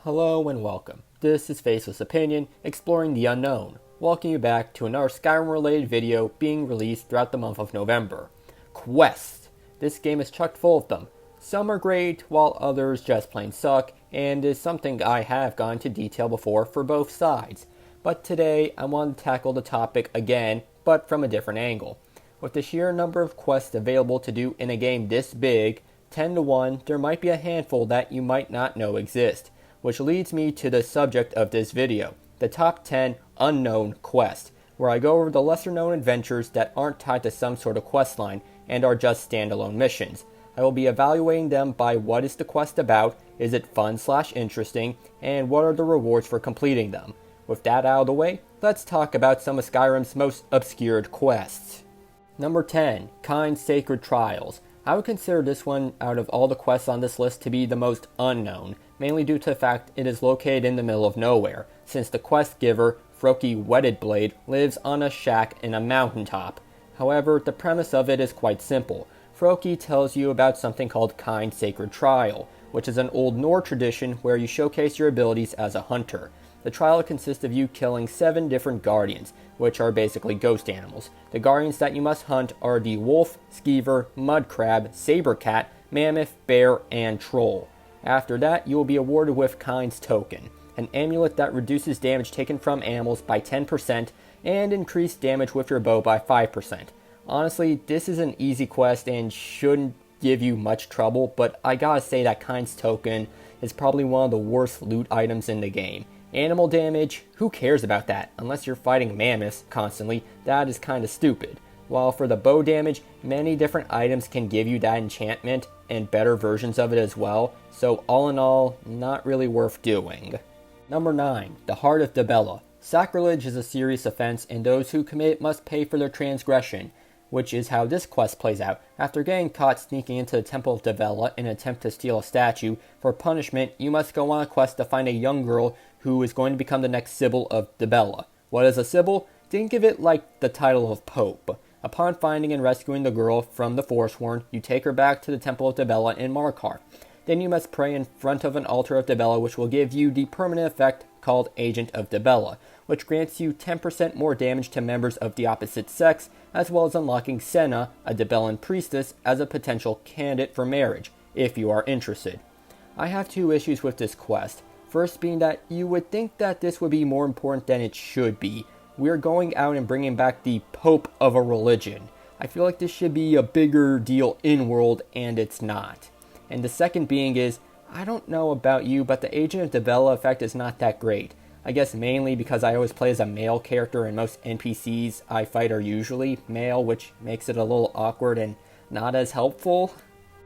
Hello and welcome. This is Faceless Opinion, exploring the unknown. Welcome you back to another Skyrim related video being released throughout the month of November. Quests. This game is chock full of them. Some are great, while others just plain suck, and is something I have gone into detail before for both sides. But today I want to tackle the topic again, but from a different angle. With the sheer number of quests available to do in a game this big, 10 to 1, there might be a handful that you might not know exist. Which leads me to the subject of this video, the top 10 unknown quests, where I go over the lesser known adventures that aren't tied to some sort of quest line and are just standalone missions. I will be evaluating them by what is the quest about, is it fun/interesting, and what are the rewards for completing them. With that out of the way, let's talk about some of Skyrim's most obscured quests. Number 10, Kyne's Sacred Trials. I would consider this one out of all the quests on this list to be the most unknown, mainly due to the fact it is located in the middle of nowhere, since the quest giver, Froki Whetted Blade, lives on a shack in a mountaintop. However, the premise of it is quite simple. Froki tells you about something called Kyne's Sacred Trial, which is an old Nord tradition where you showcase your abilities as a hunter. The trial consists of you killing 7 different guardians, which are basically ghost animals. The guardians that you must hunt are the wolf, skeever, mud crab, saber cat, mammoth, bear, and troll. After that, you will be awarded with Kyne's Token, an amulet that reduces damage taken from animals by 10% and increased damage with your bow by 5%. Honestly, this is an easy quest and shouldn't give you much trouble, but I gotta say that Kyne's Token is probably one of the worst loot items in the game. Animal damage, who cares about that? Unless you're fighting mammoths constantly, that is kinda stupid. While for the bow damage, many different items can give you that enchantment and better versions of it as well, so all in all, not really worth doing. Number 9, the Heart of Dibella. Sacrilege is a serious offense and those who commit it must pay for their transgression, which is how this quest plays out. After getting caught sneaking into the Temple of Dibella in an attempt to steal a statue, for punishment, you must go on a quest to find a young girl who is going to become the next Sibyl of Dibella. What is a Sibyl? Think of it like the title of Pope. Upon finding and rescuing the girl from the Forsworn, you take her back to the Temple of Dibella in Markarth. Then you must pray in front of an altar of Dibella, which will give you the permanent effect called Agent of Dibella, which grants you 10% more damage to members of the opposite sex, as well as unlocking Senna, a Dibellan priestess, as a potential candidate for marriage, if you are interested. I have 2 issues with this quest. First being that you would think that this would be more important than it should be. We're going out and bringing back the Pope of a religion. I feel like this should be a bigger deal in-world, and it's not. And the second being is, I don't know about you, but the Agent of Dibella effect is not that great. I guess mainly because I always play as a male character and most NPCs I fight are usually male, which makes it a little awkward and not as helpful.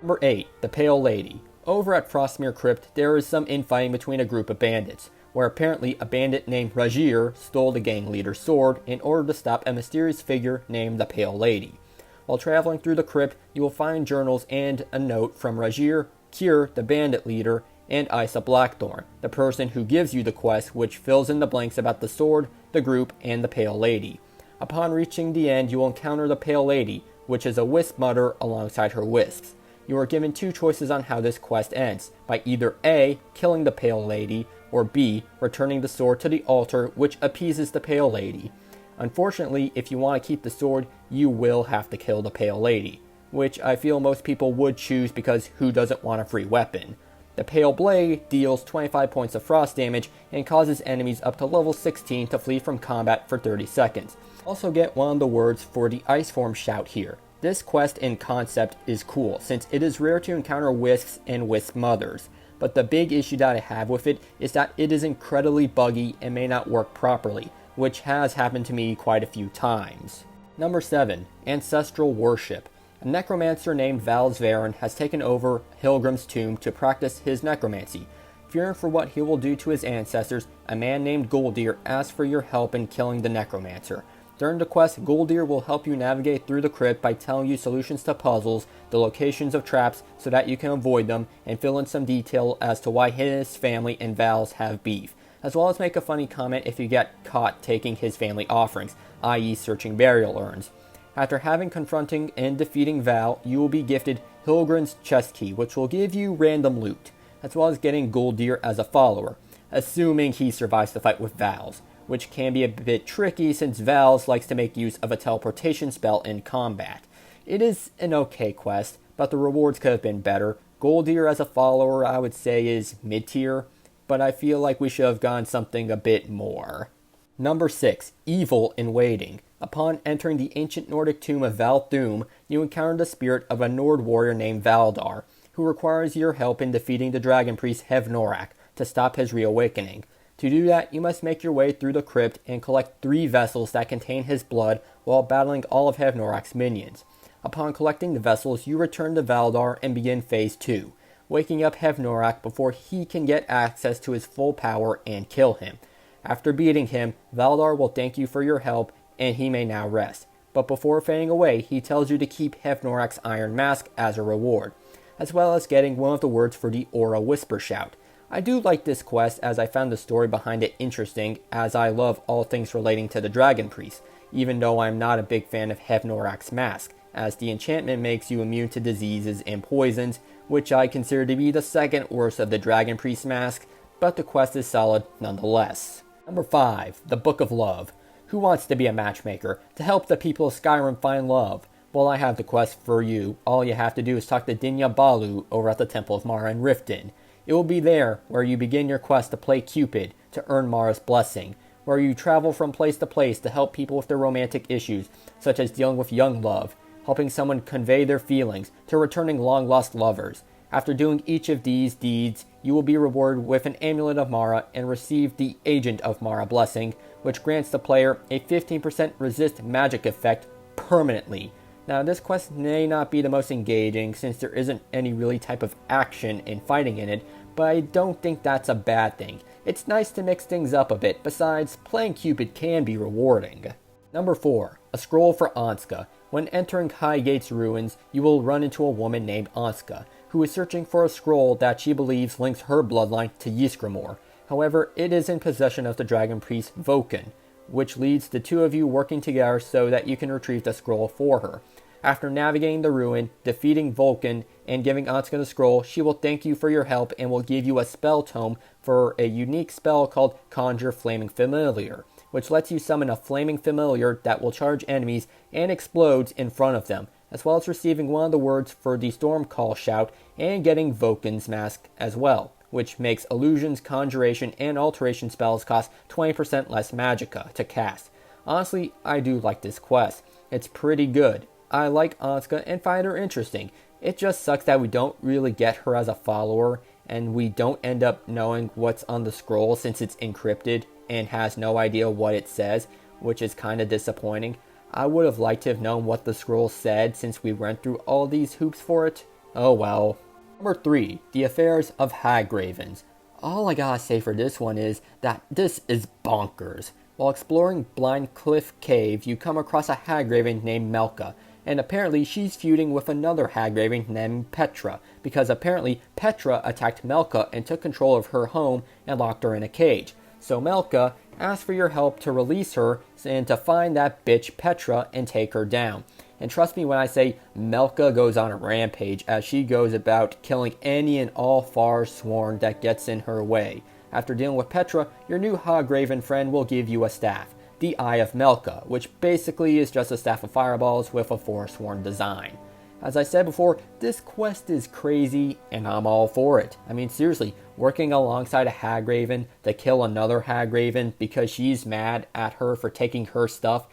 Number 8, the Pale Lady. Over at Frostmere Crypt, there is some infighting between a group of bandits, where apparently a bandit named Rajir stole the gang leader's sword in order to stop a mysterious figure named the Pale Lady. While traveling through the crypt, you will find journals and a note from Rajir, Kyr, the bandit leader, and Isa Blackthorn, the person who gives you the quest, which fills in the blanks about the sword, the group, and the Pale Lady. Upon reaching the end, you will encounter the Pale Lady, which is a wisp mother alongside her wisps. You are given 2 choices on how this quest ends, by either A, killing the Pale Lady, or B, returning the sword to the altar, which appeases the Pale Lady. Unfortunately, if you want to keep the sword, you will have to kill the Pale Lady, which I feel most people would choose because who doesn't want a free weapon? The Pale Blade deals 25 points of frost damage and causes enemies up to level 16 to flee from combat for 30 seconds. Also get one of the words for the ice form shout here. This quest in concept is cool, since it is rare to encounter wisps and wisp mothers, but the big issue that I have with it is that it is incredibly buggy and may not work properly, which has happened to me quite a few times. Number 7, Ancestral Worship. A necromancer named Valsvaran has taken over Hilgrim's tomb to practice his necromancy. Fearing for what he will do to his ancestors, a man named Guldir asks for your help in killing the necromancer. During the quest, Guldir will help you navigate through the crypt by telling you solutions to puzzles, the locations of traps so that you can avoid them, and fill in some detail as to why his family and Val's have beef, as well as make a funny comment if you get caught taking his family offerings, i.e. searching burial urns. After confronting and defeating Val, you will be gifted Hilgrim's chest key, which will give you random loot. as well as getting Guldir as a follower, assuming he survives the fight with Vals, which can be a bit tricky since Vals likes to make use of a teleportation spell in combat. It is an okay quest, but the rewards could have been better. Guldir as a follower, I would say, is mid-tier, but I feel like we should have gone something a bit more. Number 6. Evil in Waiting. Upon entering the ancient Nordic tomb of Valthoom, you encounter the spirit of a Nord warrior named Valdar, who requires your help in defeating the dragon priest Hevnorak to stop his reawakening. To do that, you must make your way through the crypt and collect 3 vessels that contain his blood while battling all of Hevnorak's minions. Upon collecting the vessels, you return to Valdar and begin Phase 2, waking up Hevnorak before he can get access to his full power and kill him. After beating him, Valdar will thank you for your help and he may now rest. But before fading away, he tells you to keep Hevnorak's iron mask as a reward, as well as getting one of the words for the Aura Whisper Shout. I do like this quest as I found the story behind it interesting, as I love all things relating to the Dragon Priest, even though I'm not a big fan of Hevnorak's mask, as the enchantment makes you immune to diseases and poisons, which I consider to be the second worst of the Dragon Priest mask, but the quest is solid nonetheless. Number 5. The Book of Love. Who wants to be a matchmaker to help the people of Skyrim find love? Well, I have the quest for you. All you have to do is talk to Dinya Balu over at the Temple of Mara in Riften. It will be there where you begin your quest to play Cupid to earn Mara's blessing, where you travel from place to place to help people with their romantic issues, such as dealing with young love, helping someone convey their feelings, to returning long-lost lovers. After doing each of these deeds, you will be rewarded with an Amulet of Mara and receive the Agent of Mara blessing, which grants the player a 15% resist magic effect permanently. Now, this quest may not be the most engaging since there isn't any really type of action and fighting in it, but I don't think that's a bad thing. It's nice to mix things up a bit. Besides, playing Cupid can be rewarding. Number 4. A Scroll for Anska. When entering Highgate's ruins, you will run into a woman named Anska, who is searching for a scroll that she believes links her bloodline to Ysgramor. However, it is in possession of the dragon priest Vulcan, which leads the two of you working together so that you can retrieve the scroll for her. After navigating the ruin, defeating Vulcan, and giving Anska the scroll, she will thank you for your help and will give you a spell tome for a unique spell called Conjure Flaming Familiar, which lets you summon a flaming familiar that will charge enemies and explodes in front of them, as well as receiving one of the words for the Storm Call shout and getting Vulcan's mask as well, which makes illusions, conjuration, and alteration spells cost 20% less magicka to cast. Honestly, I do like this quest. It's pretty good. I like Anska and find her interesting. It just sucks that we don't really get her as a follower, and we don't end up knowing what's on the scroll since it's encrypted and has no idea what it says, which is kind of disappointing. I would have liked to have known what the scroll said since we went through all these hoops for it. Oh well. Number 3. The Affairs of Hagravens. All I gotta say for this one is that this is bonkers. While exploring Blind Cliff Cave, you come across a Hagraven named Melka, and apparently she's feuding with another Hagraven named Petra, because apparently Petra attacked Melka and took control of her home and locked her in a cage. So Melka asks for your help to release her and to find that bitch Petra and take her down. And trust me when I say Melka goes on a rampage as she goes about killing any and all Farsworn that gets in her way. After dealing with Petra, your new Hagraven friend will give you a staff, the Eye of Melka, which basically is just a staff of fireballs with a Forsworn design. As I said before, this quest is crazy, and I'm all for it. I mean, seriously, working alongside a Hagraven to kill another Hagraven because she's mad at her for taking her stuff,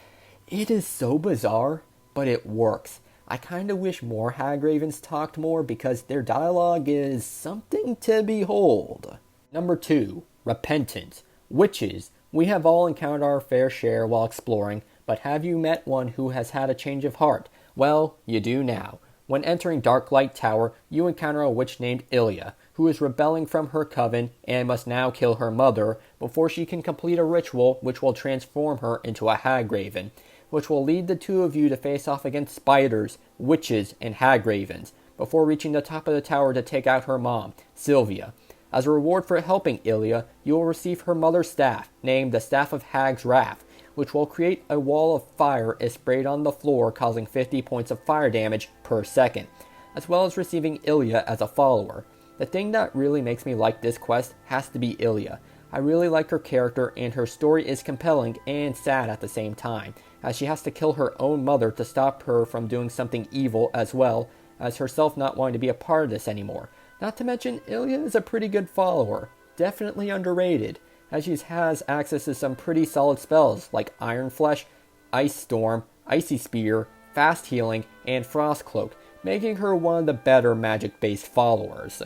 it is so bizarre, but it works. I kinda wish more Hagravens talked more because their dialogue is something to behold. Number 2. Repentance. Witches. We have all encountered our fair share while exploring, but have you met one who has had a change of heart? Well, you do now. When entering Darklight Tower, you encounter a witch named Ilya, who is rebelling from her coven and must now kill her mother before she can complete a ritual which will transform her into a Hagraven, which will lead the two of you to face off against spiders, witches, and Hagravens, before reaching the top of the tower to take out her mom, Sylvia. As a reward for helping Ilya, you will receive her mother's staff, named the Staff of Hag's Wrath, which will create a wall of fire if sprayed on the floor, causing 50 points of fire damage per second, as well as receiving Ilya as a follower. The thing that really makes me like this quest has to be Ilya. I really like her character, and her story is compelling and sad at the same time, as she has to kill her own mother to stop her from doing something evil, as well as herself not wanting to be a part of this anymore. Not to mention, Ilya is a pretty good follower, definitely underrated, as she has access to some pretty solid spells like Iron Flesh, Ice Storm, Icy Spear, Fast Healing, and Frost Cloak, making her one of the better magic-based followers.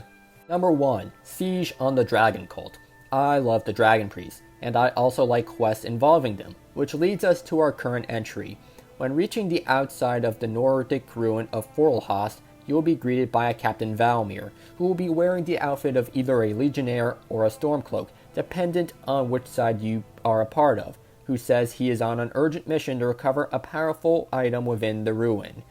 Number 1. Siege on the Dragon Cult. I love the Dragon Priests, and I also like quests involving them, which leads us to our current entry. When reaching the outside of the Nordic ruin of Forlhast, you will be greeted by a Captain Valmir, who will be wearing the outfit of either a Legionnaire or a Stormcloak, dependent on which side you are a part of, who says he is on an urgent mission to recover a powerful item within the ruin.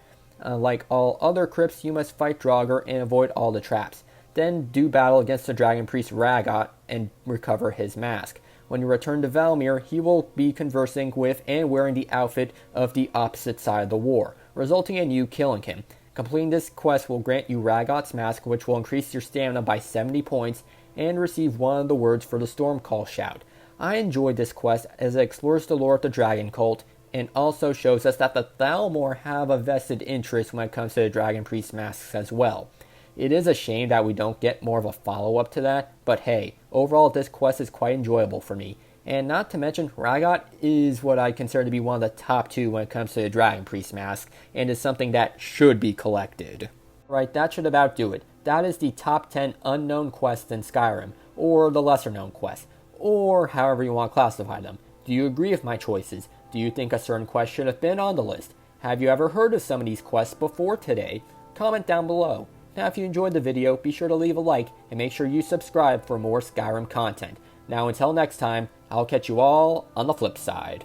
Like all other crypts, you must fight Draugr and avoid all the traps. Then do battle against the Dragon Priest Ragot and recover his mask. When you return to Valmir, he will be conversing with and wearing the outfit of the opposite side of the war, resulting in you killing him. Completing this quest will grant you Ragot's mask, which will increase your stamina by 70 points, and receive one of the words for the Stormcall shout. I enjoyed this quest as it explores the lore of the Dragon Cult, and also shows us that the Thalmor have a vested interest when it comes to the Dragon Priest masks as well. It is a shame that we don't get more of a follow-up to that, but hey, overall this quest is quite enjoyable for me. And not to mention, Ragot is what I consider to be one of the top 2 when it comes to the Dragon Priest mask, and is something that should be collected. Right, that should about do it. That is the top 10 unknown quests in Skyrim, or the lesser known quests, or however you want to classify them. Do you agree with my choices? Do you think a certain quest should have been on the list? Have you ever heard of some of these quests before today? Comment down below. Now if you enjoyed the video, be sure to leave a like and make sure you subscribe for more Skyrim content. Now until next time, I'll catch you all on the flip side.